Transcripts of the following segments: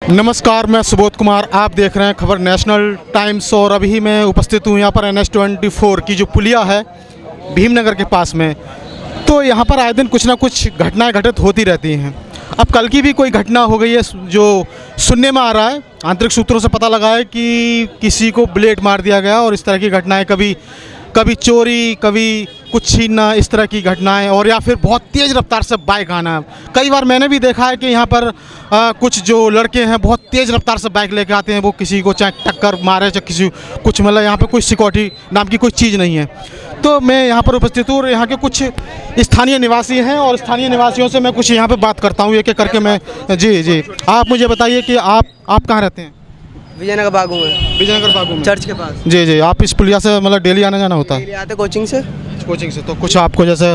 नमस्कार, मैं सुबोध कुमार। आप देख रहे हैं खबर नेशनल टाइम्स और अभी मैं उपस्थित हूँ यहाँ पर NH-24 की जो पुलिया है भीमनगर के पास में। तो यहाँ पर आए दिन कुछ ना कुछ घटनाएं घटित होती रहती हैं। अब कल की भी कोई घटना हो गई है जो सुनने में आ रहा है, आंतरिक सूत्रों से पता लगा है कि किसी को ब्लेड मार दिया गया और इस तरह की घटनाएं कभी चोरी, कभी कुछ छीनना, इस तरह की घटनाएं, और या फिर बहुत तेज़ रफ्तार से बाइक आना। कई बार मैंने भी देखा है कि यहाँ पर कुछ जो लड़के हैं बहुत तेज़ रफ्तार से बाइक लेके आते हैं, वो किसी को चाहे टक्कर मारे चाहे किसी कुछ, मतलब यहाँ पर कोई सिक्योरिटी नाम की कोई चीज़ नहीं है। तो मैं यहाँ पर उपस्थित हूँ और यहाँ के कुछ स्थानीय निवासी हैं और स्थानीय निवासियों से मैं कुछ यहाँ पर बात करता हूँ एक एक करके। मैं जी आप मुझे बताइए कि आप कहाँ रहते हैं? विजयनगर बागू में। विजयनगर बागू में, चर्च के पास। जी आप इस पुलिया से मतलब डेली आना जाना होता है? डेली आते कोचिंग से। तो कुछ आपको जैसे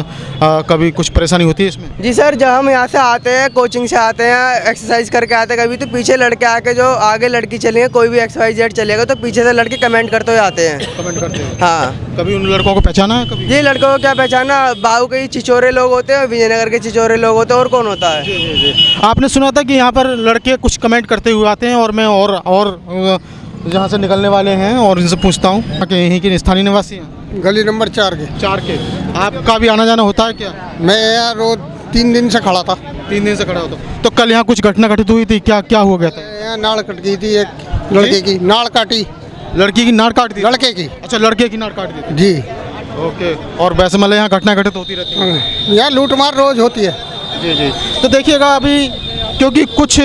कभी कुछ परेशानी होती है इसमें? जी सर, जब हम यहाँ से आते हैं, कोचिंग से आते हैं, एक्सरसाइज करके आते हैं, कभी तो पीछे लड़के आके जो आगे लड़की चलेंगे, कोई भी XYZ चलेगा तो पीछे से लड़के कमेंट करते हुए आते हैं। कमेंट करते हैं? हाँ। कभी उन लड़कों को पहचाना है कभी? जी, लड़कों को क्या पहचाना, बागू के ही चिचोरे लोग होते हैं, विजयनगर के चिचोरे लोग होते हैं, और कौन होता है? जी। आपने सुना था कि यहाँ पर लड़के कुछ कमेंट करते हुए आते हैं और मैं और जहाँ से निकलने वाले हैं और इनसे पूछता हूँ कि यहीं के स्थानीय निवासी हैं? गली नंबर 4 के। आपका भी आना जाना होता है क्या? मैं यहाँ रोज 3 दिन से खड़ा था। 3 दिन से खड़ा होता। तो कल यहाँ कुछ घटना घटित हुई थी, क्या हुआ गया था? यहाँ नाड़ कट गई थी, एक लड़के की नाड़ काटी। लड़की की नाड़ काट दी? लड़के की। अच्छा, लड़के की नाड़ काट दी थी। जी। ओके। और वैसे मतलब यहाँ घटना घटित होती रहती है? यहाँ लूट मार रोज होती है। जी। तो देखिएगा अभी, क्योंकि कुछ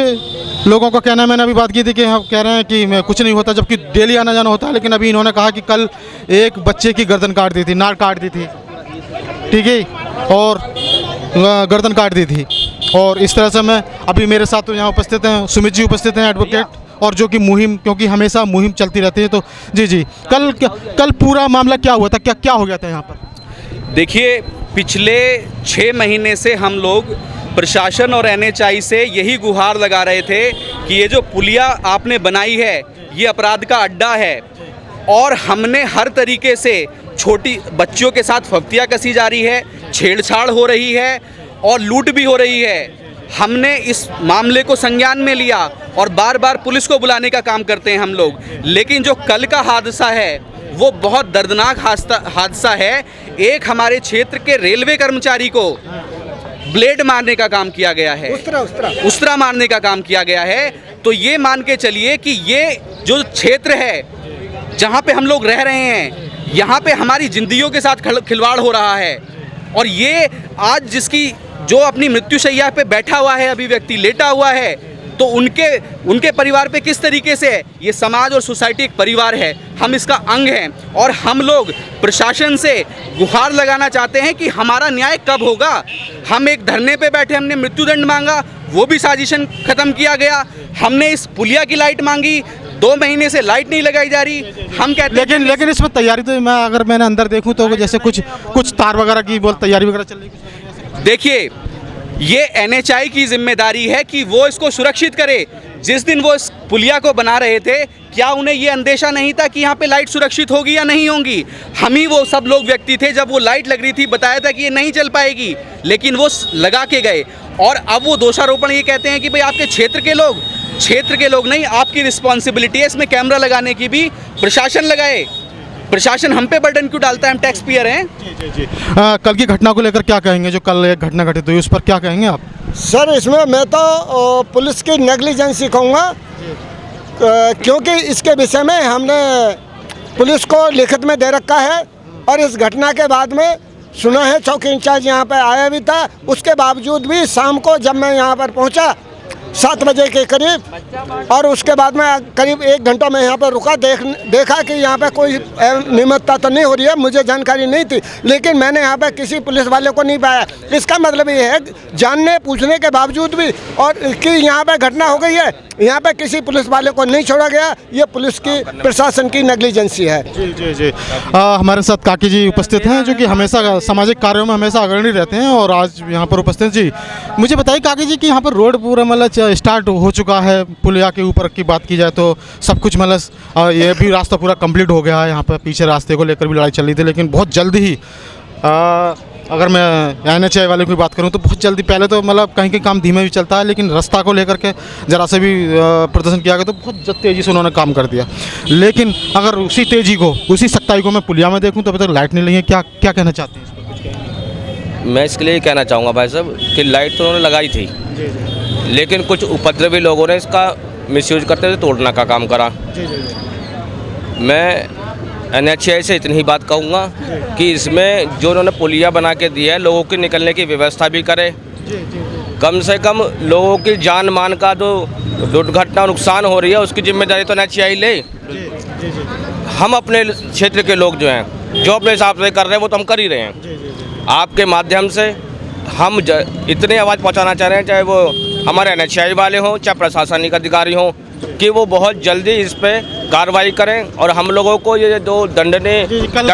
लोगों का कहना है, मैंने अभी बात की थी कि हम कह रहे हैं कि मैं कुछ नहीं होता, जबकि डेली आना जाना होता है, लेकिन अभी इन्होंने कहा कि कल एक बच्चे की गर्दन काट दी थी, नाड़ काट दी थी, ठीक है, और गर्दन काट दी थी। और इस तरह से मैं अभी मेरे साथ तो यहाँ उपस्थित हैं सुमित जी उपस्थित हैं, एडवोकेट, और जो कि मुहिम, क्योंकि हमेशा मुहिम चलती रहती है। तो जी कल पूरा मामला क्या हुआ था, क्या हो गया था यहाँ पर? देखिए, पिछले 6 महीने से हम लोग प्रशासन और NHI से यही गुहार लगा रहे थे कि ये जो पुलिया आपने बनाई है ये अपराध का अड्डा है, और हमने हर तरीके से छोटी बच्चियों के साथ फफ्तियाँ कसी जा रही है, छेड़छाड़ हो रही है और लूट भी हो रही है। हमने इस मामले को संज्ञान में लिया और बार बार पुलिस को बुलाने का काम करते हैं हम लोग, लेकिन जो कल का हादसा है वो बहुत दर्दनाक हादसा है। एक हमारे क्षेत्र के रेलवे कर्मचारी को ब्लेड मारने का काम किया गया है, उस्तरा मारने का काम किया गया है। तो ये मान के चलिए कि ये जो क्षेत्र है जहाँ पे हम लोग रह रहे हैं, यहाँ पे हमारी जिंदगियों के साथ खिलवाड़ हो रहा है। और ये आज जिसकी जो अपनी मृत्युशैया पे बैठा हुआ है, अभी व्यक्ति लेटा हुआ है, तो उनके परिवार पे किस तरीके से ये समाज और सोसाइटी एक परिवार है, हम इसका अंग हैं। और हम लोग प्रशासन से गुहार लगाना चाहते हैं कि हमारा न्याय कब होगा। हम एक धरने पे बैठे, हमने मृत्युदंड मांगा, वो भी साजिशन ख़त्म किया गया। हमने इस पुलिया की लाइट मांगी, 2 महीने से लाइट नहीं लगाई जा रही। हम कहते हैं लेकिन इसमें तैयारी तो मैंने अंदर देखूँ तो जैसे कुछ तार वगैरह की तैयारी वगैरह चल रही है। देखिए, ये NHI की जिम्मेदारी है कि वो इसको सुरक्षित करे। जिस दिन वो इस पुलिया को बना रहे थे, क्या उन्हें ये अंदेशा नहीं था कि यहाँ पे लाइट सुरक्षित होगी या नहीं होगी? हम ही वो सब लोग व्यक्ति थे, जब वो लाइट लग रही थी बताया था कि ये नहीं चल पाएगी, लेकिन वो लगा के गए। और अब वो दोषारोपण ये कहते हैं कि भाई आपके क्षेत्र के लोग नहीं, आपकी रिस्पॉन्सिबिलिटी है इसमें कैमरा लगाने की भी, प्रशासन लगाए। प्रशासन हम पे बर्डन क्यों डालता है? हम टैक्स पेयर हैं। जी। कल की घटना को लेकर क्या कहेंगे? जो कल एक घटना घटित हुई उस पर क्या कहेंगे आप? सर, इसमें मैं तो पुलिस की नेग्लिजेंसी कहूँगा, क्योंकि इसके विषय में हमने पुलिस को लिखित में दे रखा है। और इस घटना के बाद में सुना है चौकी इंचार्ज यहाँ पर आया भी था, उसके बावजूद भी शाम को जब मैं यहाँ पर पहुँचा 7 बजे के करीब, और उसके बाद में करीब 1 घंटा मैं यहाँ पर रुका, देखा कि यहाँ पे कोई नियमितता तो नहीं हो रही है। मुझे जानकारी नहीं थी, लेकिन मैंने यहाँ पे किसी पुलिस वाले को नहीं पाया। इसका मतलब ये है, जानने पूछने के बावजूद भी और कि यहाँ पे घटना हो गई है, यहाँ पे किसी पुलिस वाले को नहीं छोड़ा गया। ये पुलिस की, प्रशासन की नेग्लिजेंसी है। जी। हमारे साथ काकी जी उपस्थित हैं, जो कि हमेशा सामाजिक कार्यों में हमेशा अग्रणी रहते हैं और आज यहाँ पर उपस्थित। जी, मुझे बताइए काकी जी कि यहाँ पर रोड पूरा मतलब स्टार्ट हो चुका है। पुलिया के ऊपर की बात की जाए तो सब कुछ मतलब ये भी रास्ता पूरा कंप्लीट हो गया है। यहाँ पर पीछे रास्ते को लेकर भी लड़ाई चल रही थी, लेकिन बहुत जल्द ही अगर मैं NHAI वाले की बात करूं तो बहुत जल्दी, पहले तो मतलब कहीं कहीं काम धीमे भी चलता है, लेकिन रास्ता को लेकर के ज़रा से भी प्रदर्शन किया गया तो बहुत तेज़ी से उन्होंने काम कर दिया। लेकिन अगर उसी तेज़ी को, उसी सख्ताई को मैं पुलिया में देखूं तो अभी तक लाइट नहीं लगी है। क्या क्या कहना चाहते हैं इस पर? कुछ कहेंगे? मैं इसके लिए कहना चाहूँगा भाई साहब कि लाइट तो उन्होंने लगाई थी, जी जी लेकिन कुछ उपद्रवी लोगों ने इसका मिसयूज करते हुए तोड़ने का काम करा। जी जी जी मैं NHAI से इतनी ही बात कहूँगा कि इसमें जो उन्होंने पुलिया बना के दिया है, लोगों के निकलने की व्यवस्था भी करे। जी जी जी कम से कम लोगों की जान मान का जो दुर्घटना नुकसान हो रही है उसकी जिम्मेदारी तो NHAI ले। जी जी जी हम अपने क्षेत्र के लोग जो हैं, जो अपने हिसाब से कर रहे हैं वो तो हम कर ही रहे हैं। जी जी जी आपके माध्यम से हम इतने आवाज़ पहुंचाना चाह रहे हैं, चाहे वो हमारे NHAI वाले हों, चाहे प्रशासनिक अधिकारी हों, कि वो बहुत जल्दी इस पे कार्रवाई करें और हम लोगों को ये जो दंडनीय जी, कल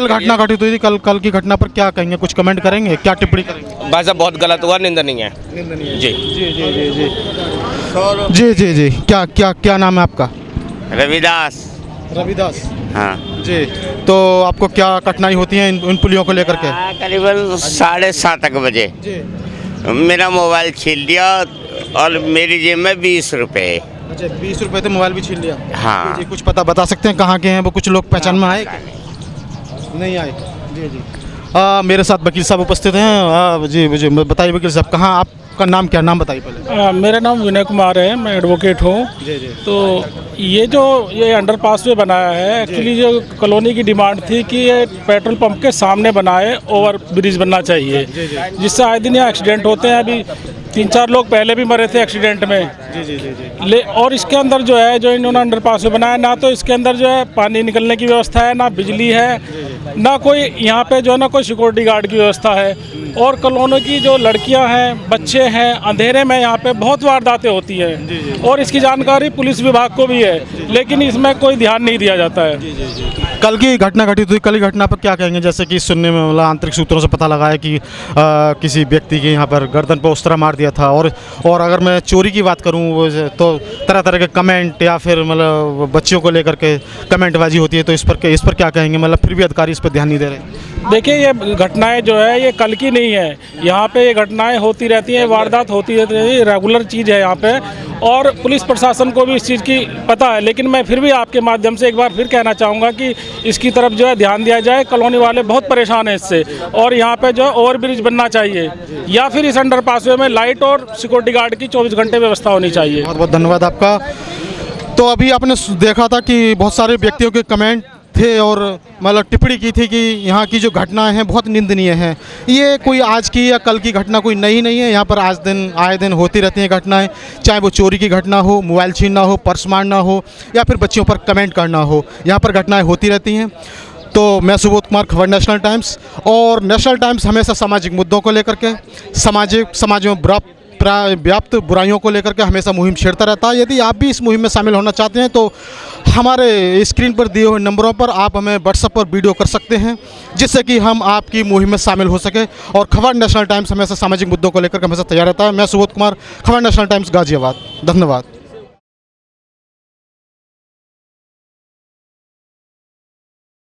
घटना घटित हुई थी, कल की घटना पर क्या कहेंगे? कुछ कमेंट करेंगे? क्या टिप्पणी करेंगे? भाई साहब बहुत गलत हुआ, निंदनीय है जी। जी जी जी जी जी जी जी क्या क्या क्या नाम है आपका? रविदास। रविदास। हाँ जी, तो आपको क्या कठिनाई होती है इन पुलियों को लेकर के? करीबन 7:30 बजे जी। मेरा मोबाइल छीन लिया और मेरी जेब में 20 रुपये। अच्छा, 20 रुपए तो मोबाइल भी छीन लिया? हाँ। जी, कुछ पता बता सकते हैं कहाँ के हैं वो? कुछ लोग पहचान में आए क्या? नहीं आए। जी जी मेरे साथ वकील साहब उपस्थित हैं। जी मुझे बताइए वकील साहब, कहाँ आपका नाम, क्या नाम बताइए पहले? मेरा नाम विनय कुमार है, मैं एडवोकेट हूँ। जी जी तो ये अंडरपास पे बनाया है, एक्चुअली जो कॉलोनी की डिमांड थी कि ये पेट्रोल पंप के सामने बनाए, ओवर ब्रिज बनना चाहिए, जिससे आए दिन यहाँ एक्सीडेंट होते हैं। अभी 3-4 लोग पहले भी मरे थे एक्सीडेंट में। जी जी जी जी और इसके अंदर जो है, जो इन्होंने अंडरपास में बनाया, ना तो इसके अंदर जो है पानी निकलने की व्यवस्था है, ना बिजली है, ना कोई यहाँ पे जो है ना कोई सिक्योरिटी गार्ड की व्यवस्था है। और कॉलोनी की जो लड़कियां हैं, बच्चे हैं, अंधेरे में यहाँ पे बहुत वारदातें होती हैं और इसकी जानकारी पुलिस विभाग को भी है, लेकिन इसमें कोई ध्यान नहीं दिया जाता है। कल की घटना घटित हुई, कल की घटना पर क्या कहेंगे? जैसे कि सुनने में मतलब आंतरिक सूत्रों से पता लगा है कि किसी व्यक्ति के यहाँ पर गर्दन पर उस तरह मार दिया था। और अगर मैं चोरी की बात करूँ तो तरह तरह के कमेंट या फिर मतलब बच्चियों को लेकर के कमेंटबाजी होती है, तो इस पर क्या कहेंगे? मतलब फिर भी अधिकारी इस पर ध्यान नहीं दे रहे। देखिए, ये घटनाएं जो है ये कल की नहीं है, यहाँ पे ये घटनाएं होती रहती हैं, वारदात होती रहती है, रेगुलर चीज़ है यहाँ पे। और पुलिस प्रशासन को भी इस चीज़ की पता है, लेकिन मैं फिर भी आपके माध्यम से एक बार फिर कहना चाहूँगा कि इसकी तरफ जो है ध्यान दिया जाए। कॉलोनी वाले बहुत परेशान हैं इससे, और यहाँ पे जो है ओवर ब्रिज बनना चाहिए, या फिर इस अंडरपासवे में लाइट और सिक्योरिटी गार्ड की 24 घंटे व्यवस्था होनी चाहिए। बहुत बहुत धन्यवाद आपका। तो अभी आपने देखा था कि बहुत सारे व्यक्तियों के कमेंट थे और मतलब टिप्पणी की थी कि यहाँ की जो घटनाएं हैं बहुत निंदनीय हैं। ये कोई आज की या कल की घटना कोई नई नहीं है, यहाँ पर आए दिन होती रहती हैं घटनाएं, चाहे वो चोरी की घटना हो, मोबाइल छीनना हो, पर्स मारना हो, या फिर बच्चियों पर कमेंट करना हो, यहाँ पर घटनाएं होती रहती हैं। तो मैं सुबोध कुमार, खबर नेशनल टाइम्स। और नेशनल टाइम्स हमेशा सामाजिक मुद्दों को लेकर के, समाज में व्याप्त बुराइयों को लेकर के हमेशा मुहिम छेड़ता रहता है। यदि आप भी इस मुहिम में शामिल होना चाहते हैं तो हमारे स्क्रीन पर दिए हुए नंबरों पर आप हमें व्हाट्सएप पर वीडियो कर सकते हैं, जिससे कि हम आपकी मुहिम में शामिल हो सके। और खबर नेशनल टाइम्स हमेशा सामाजिक मुद्दों को लेकर के हमेशा तैयार रहता है। मैं सुबोध कुमार, खबर नेशनल टाइम्स, गाजियाबाद। धन्यवाद।